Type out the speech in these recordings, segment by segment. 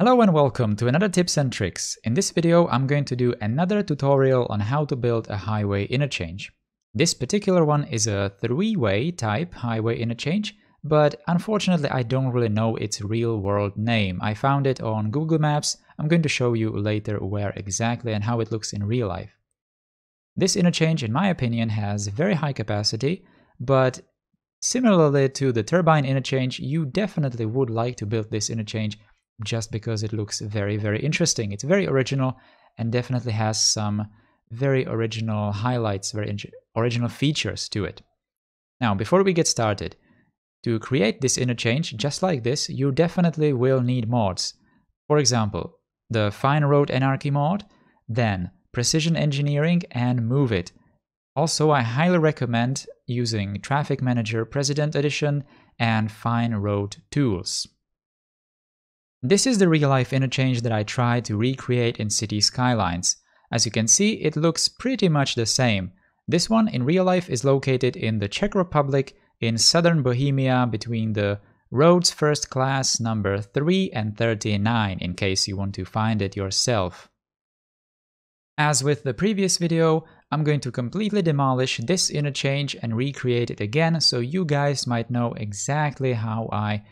Hello and welcome to another tips and tricks. In this video, I'm going to do another tutorial on how to build a highway interchange. This particular one is a three-way type highway interchange, but unfortunately I don't really know its real-world name. I found it on Google Maps. I'm going to show you later where exactly and how it looks in real life. This interchange, in my opinion, has very high capacity, but similarly to the turbine interchange, you definitely would like to build this interchange just because it looks very, very interesting. It's very original and definitely has some very original highlights, very original features to it. Now, before we get started, to create this interchange just like this, you definitely will need mods. For example, the Fine Road Anarchy mod, then Precision Engineering and Move It. Also, I highly recommend using Traffic Manager President Edition and Fine Road Tools. This is the real-life interchange that I tried to recreate in City Skylines. As you can see, it looks pretty much the same. This one in real life is located in the Czech Republic in southern Bohemia between the roads first class number 3 and 39, in case you want to find it yourself. As with the previous video, I'm going to completely demolish this interchange and recreate it again, so you guys might know exactly how I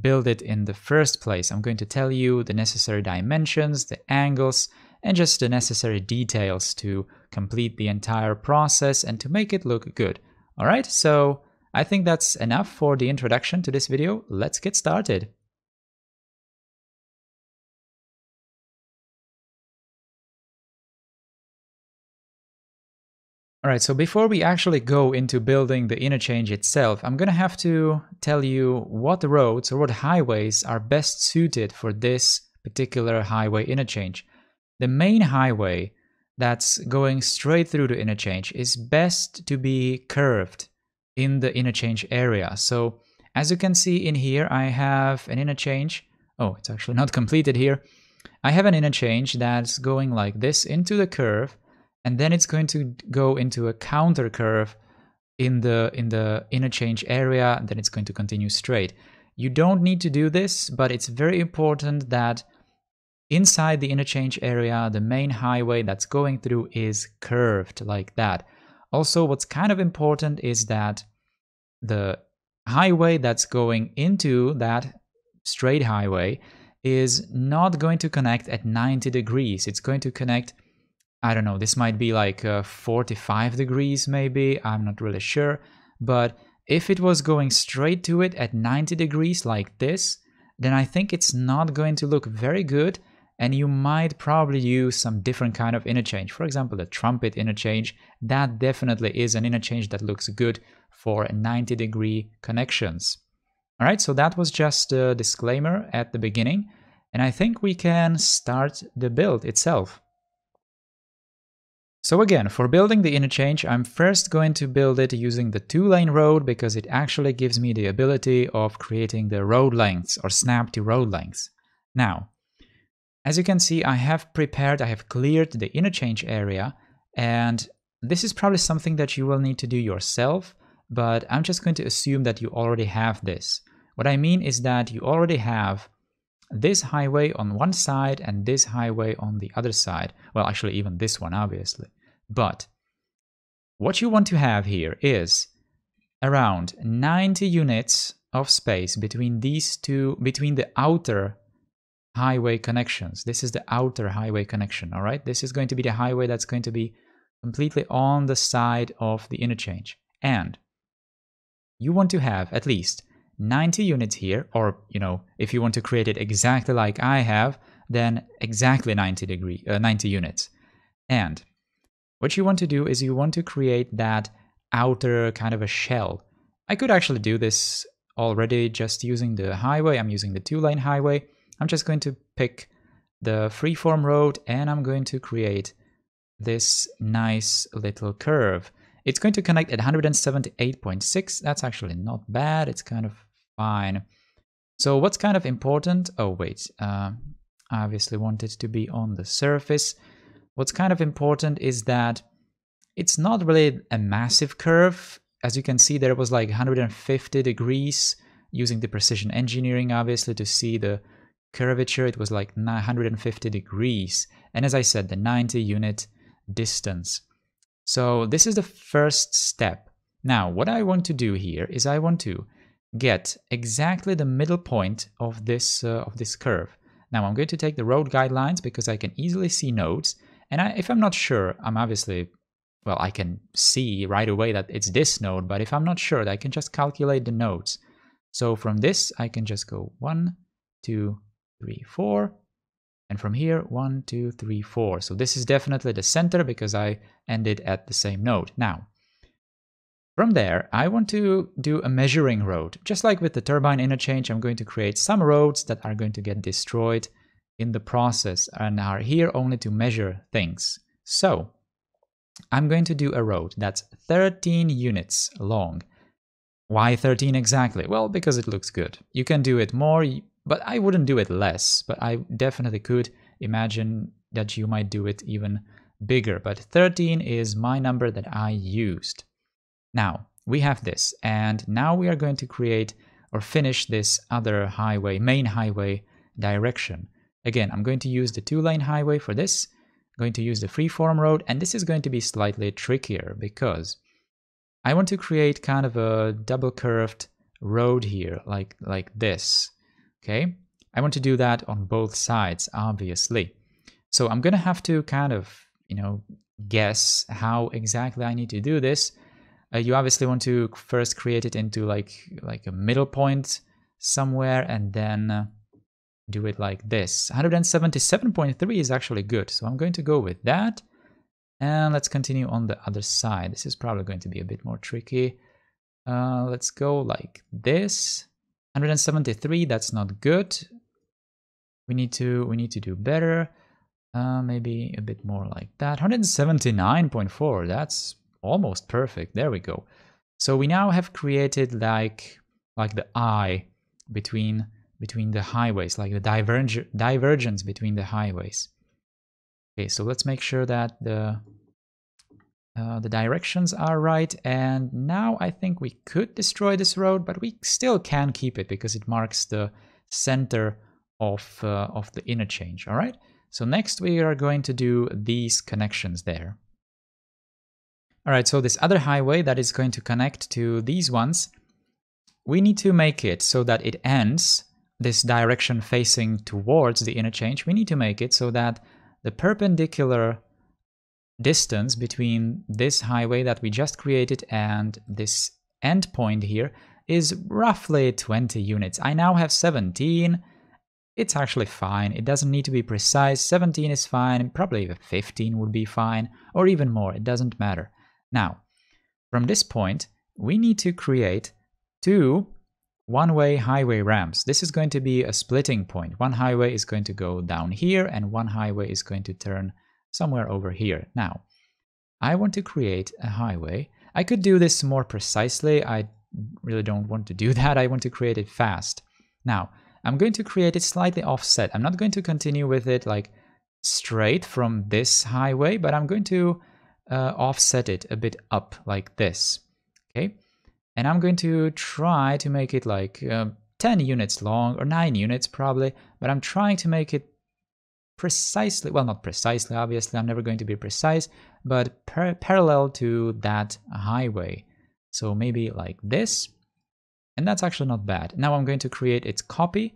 build it in the first place. I'm going to tell you the necessary dimensions, the angles, and just the necessary details to complete the entire process and to make it look good. Alright, so I think that's enough for the introduction to this video. Let's get started. Alright, so before we actually go into building the interchange itself, I'm gonna have to tell you what roads or what highways are best suited for this particular highway interchange. The main highway that's going straight through the interchange is best to be curved in the interchange area. So as you can see in here, I have an interchange. Oh, it's actually not completed here. I have an interchange that's going like this into the curve, and then it's going to go into a counter curve in the interchange area, and then it's going to continue straight. You don't need to do this, but it's very important that inside the interchange area, the main highway that's going through is curved like that. Also, what's kind of important is that the highway that's going into that straight highway is not going to connect at 90 degrees. It's going to connect, I don't know, this might be like 45 degrees maybe, I'm not really sure. But if it was going straight to it at 90 degrees like this, then I think it's not going to look very good, and you might probably use some different kind of interchange. For example, the trumpet interchange, that definitely is an interchange that looks good for 90-degree connections. Alright, so that was just a disclaimer at the beginning, and I think we can start the build itself. So again, for building the interchange, I'm first going to build it using the two-lane road because it actually gives me the ability of creating the road lengths or snap to road lengths. Now, as you can see, I have cleared the interchange area, and this is probably something that you will need to do yourself, but I'm just going to assume that you already have this. What I mean is that you already have this highway on one side and this highway on the other side. Well, actually even this one, obviously. But what you want to have here is around 90 units of space between these two, between the outer highway connections. This is the outer highway connection, all right? This is going to be the highway that's going to be completely on the side of the interchange. And you want to have at least 90 units here, or, you know, if you want to create it exactly like I have, then exactly 90 units. And what you want to do is you want to create that outer kind of a shell. I could actually do this already just using the highway. I'm using the two-lane highway. I'm just going to pick the freeform road and I'm going to create this nice little curve. It's going to connect at 178.6. That's actually not bad. It's kind of fine. So what's kind of important? Oh wait, I obviously want it to be on the surface. What's kind of important is that it's not really a massive curve. As you can see, there was like 150 degrees using the precision engineering, obviously, to see the curvature, it was like 950 degrees. And as I said, the 90 unit distance. So this is the first step. Now, what I want to do here is I want to get exactly the middle point of this curve. Now I'm going to take the road guidelines because I can easily see nodes. And if I'm not sure, I'm obviously, well, I can see right away that it's this node, but if I'm not sure, I can just calculate the nodes. So from this, I can just go 1, 2, 3, 4. And from here, 1, 2, 3, 4. So this is definitely the center because I ended at the same node. Now, from there, I want to do a measuring road. Just like with the turbine interchange, I'm going to create some roads that are going to get destroyed in the process and are here only to measure things. So I'm going to do a road that's 13 units long. Why 13 exactly? Well, because it looks good. You can do it more, but I wouldn't do it less. But I definitely could imagine that you might do it even bigger. But 13 is my number that I used. Now, we have this, and now we are going to create or finish this other highway, main highway direction. Again, I'm going to use the 2-lane highway for this. I'm going to use the freeform road, and this is going to be slightly trickier because I want to create kind of a double curved road here, like this, okay? I want to do that on both sides, obviously. So I'm going to have to kind of, guess how exactly I need to do this. You obviously want to first create it into like a middle point somewhere and then do it like this. 177.3 is actually good, so I'm going to go with that. And let's continue on the other side. This is probably going to be a bit more tricky. Let's go like this. 173, that's not good. We need to do better. Maybe a bit more like that. 179.4, that's almost perfect. There we go. So we now have created like the eye between the highways, like the divergence between the highways. Okay, so let's make sure that the directions are right. And now I think we could destroy this road, but we still can keep it because it marks the center of the interchange. All right. So next we are going to do these connections there. All right, so this other highway that is going to connect to these ones, we need to make it so that it ends this direction facing towards the interchange. We need to make it so that the perpendicular distance between this highway that we just created and this endpoint here is roughly 20 units. I now have 17. It's actually fine. It doesn't need to be precise. 17 is fine. Probably even 15 would be fine, or even more. It doesn't matter. Now, from this point, we need to create 2 one-way highway ramps. This is going to be a splitting point. One highway is going to go down here, and one highway is going to turn somewhere over here. Now, I want to create a highway. I could do this more precisely. I really don't want to do that. I want to create it fast. Now, I'm going to create it slightly offset. I'm not going to continue with it like straight from this highway, but I'm going to offset it a bit up like this, okay? And I'm going to try to make it like 10 units long, or 9 units probably, but I'm trying to make it precisely, well, not precisely, obviously, I'm never going to be precise, but parallel to that highway. So maybe like this, and that's actually not bad. Now I'm going to create its copy,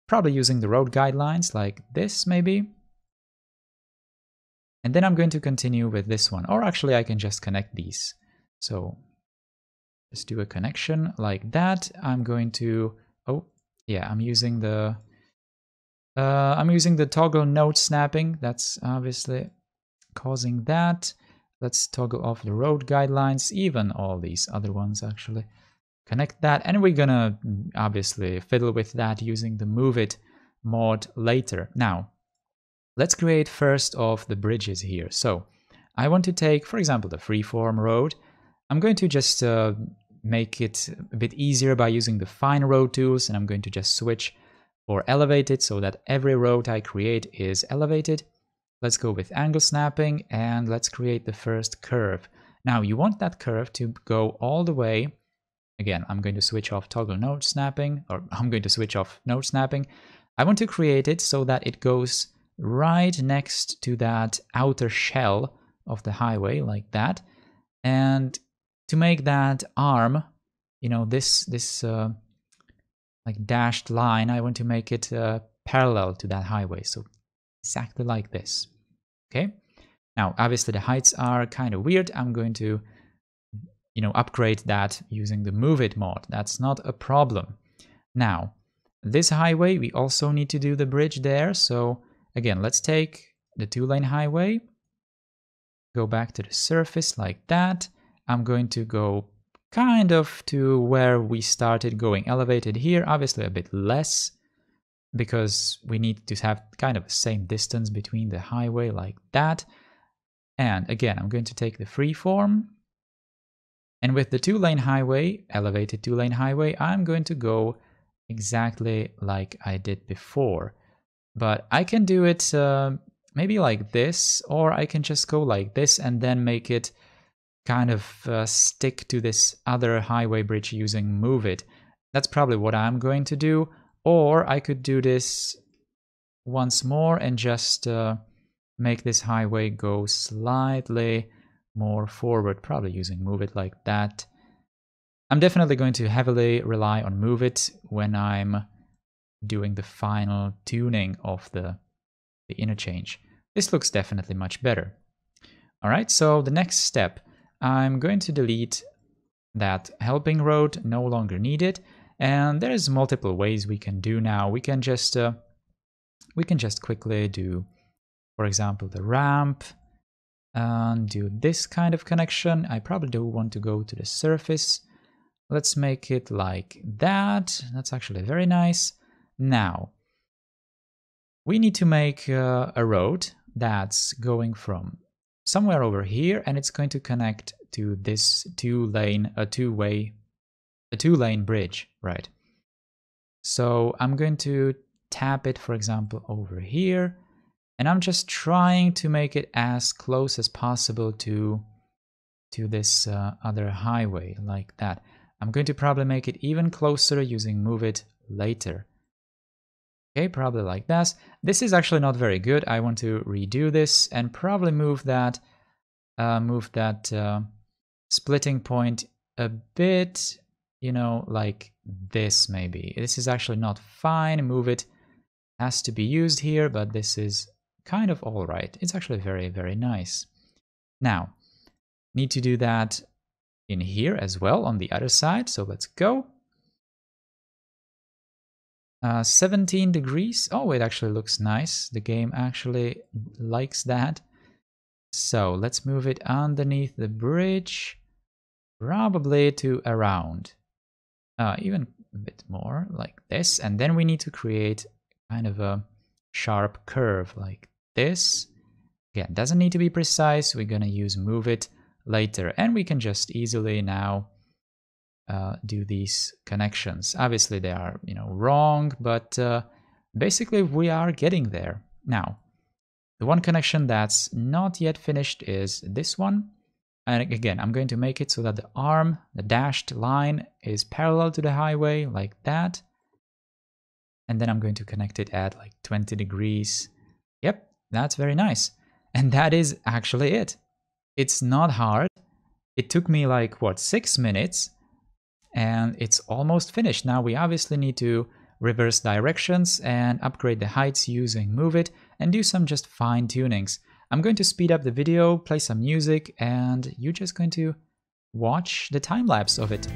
probably using the road guidelines like this maybe. And then I'm going to continue with this one, or actually I can just connect these. So just do a connection like that. I'm going to, oh yeah, I'm using the toggle node snapping. That's obviously causing that. Let's toggle off the road guidelines, even all these other ones actually. Connect that, and we're gonna obviously fiddle with that using the move it mod later. Now, let's create first of the bridges here. So I want to take, for example, the freeform road. I'm going to just make it a bit easier by using the fine road tools, and I'm going to just switch for elevated so that every road I create is elevated. Let's go with angle snapping, and let's create the first curve. Now you want that curve to go all the way. Again, I'm going to switch off toggle node snapping, or I'm going to switch off node snapping. I want to create it so that it goes right next to that outer shell of the highway, like that. And to make that arm, you know, this like dashed line, I want to make it parallel to that highway, so exactly like this. Okay. Now, obviously, the heights are kind of weird. I'm going to, you know, upgrade that using the Move It mod. That's not a problem. Now, this highway, we also need to do the bridge there. So again, let's take the 2-lane highway, go back to the surface like that. I'm going to go kind of to where we started going elevated here, obviously a bit less, because we need to have kind of the same distance between the highway like that. And again, I'm going to take the freeform. And with the 2-lane highway, elevated 2-lane highway, I'm going to go exactly like I did before. But I can do it maybe like this, or I can just go like this and then make it kind of stick to this other highway bridge using Move It. That's probably what I'm going to do. Or I could do this once more and just make this highway go slightly more forward, probably using Move It like that. I'm definitely going to heavily rely on Move It when I'm doing the final tuning of the interchange. This looks definitely much better. All right, so the next step, I'm going to delete that helping road, no longer needed. And there's multiple ways we can do now. We can just quickly do, for example, the ramp and do this kind of connection. I probably do want to go to the surface. Let's make it like that. That's actually very nice. Now, we need to make a road that's going from somewhere over here, and it's going to connect to this two-lane bridge, right? So I'm going to tap it, for example, over here, and I'm just trying to make it as close as possible to this other highway, like that. I'm going to probably make it even closer using Move It later. Okay, probably like this. This is actually not very good. I want to redo this and probably move that splitting point a bit, you know, like this maybe. This is actually not fine. Move It has to be used here, but this is kind of all right. It's actually very, very nice. Now, need to do that in here as well on the other side. So let's go. 17 degrees. Oh, it actually looks nice. The game actually likes that. So let's move it underneath the bridge, probably to around, even a bit more like this. And then we need to create kind of a sharp curve like this. Again, doesn't need to be precise. We're going to use Move It later, and we can just easily now do these connections. Obviously they are, you know, wrong, but basically we are getting there. Now, the one connection that's not yet finished is this one. And again, I'm going to make it so that the arm, the dashed line, is parallel to the highway like that. And then I'm going to connect it at like 20 degrees. Yep, that's very nice. And that is actually it. It's not hard. It took me like, what, 6 minutes? And it's almost finished. Now we obviously need to reverse directions and upgrade the heights using Move It and do some just fine tunings. I'm going to speed up the video, play some music, and you're just going to watch the time lapse of it.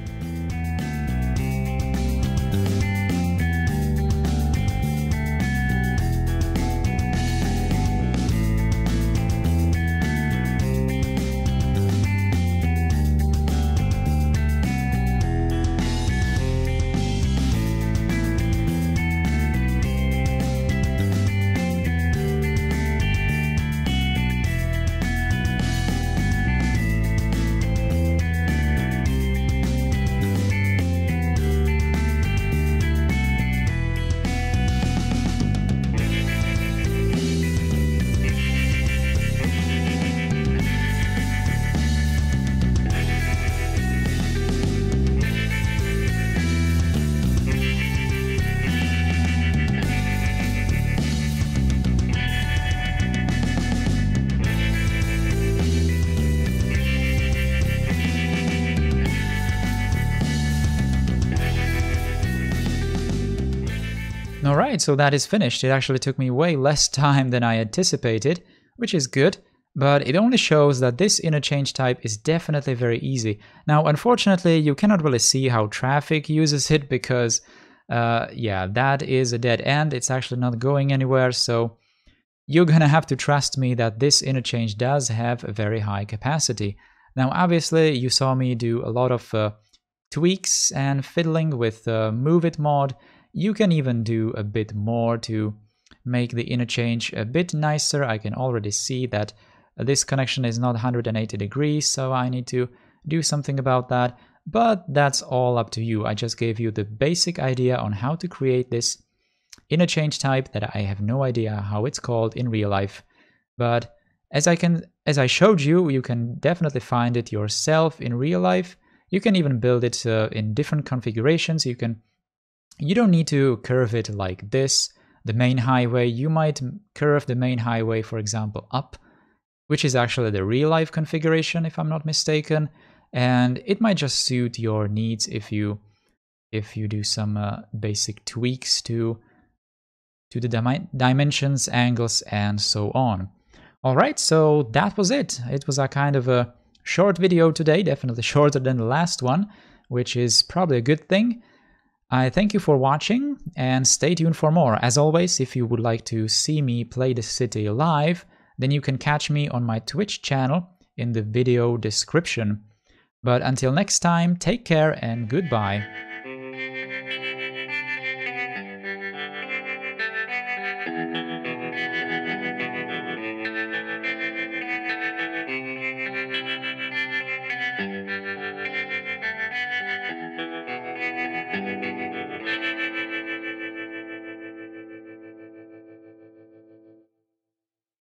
Alright, so that is finished. It actually took me way less time than I anticipated, which is good, but it only shows that this interchange type is definitely very easy. Now, unfortunately, you cannot really see how traffic uses it because, yeah, that is a dead end. It's actually not going anywhere, so you're gonna have to trust me that this interchange does have a very high capacity. Now, obviously, you saw me do a lot of tweaks and fiddling with Move It mod. You can even do a bit more to make the interchange a bit nicer. I can already see that this connection is not 180 degrees, so I need to do something about that. But that's all up to you. I just gave you the basic idea on how to create this interchange type that I have no idea how it's called in real life. But as I showed you, you can definitely find it yourself in real life. You can even build it in different configurations. You don't need to curve it like this, the main highway. You might curve the main highway, for example, up, which is actually the real life configuration, if I'm not mistaken. And it might just suit your needs if you do some basic tweaks to the dimensions, angles, and so on. Alright, so that was it. It was a kind of a short video today, definitely shorter than the last one, which is probably a good thing. I thank you for watching and stay tuned for more. As always, if you would like to see me play the city live, then you can catch me on my Twitch channel in the video description. But until next time, take care and goodbye.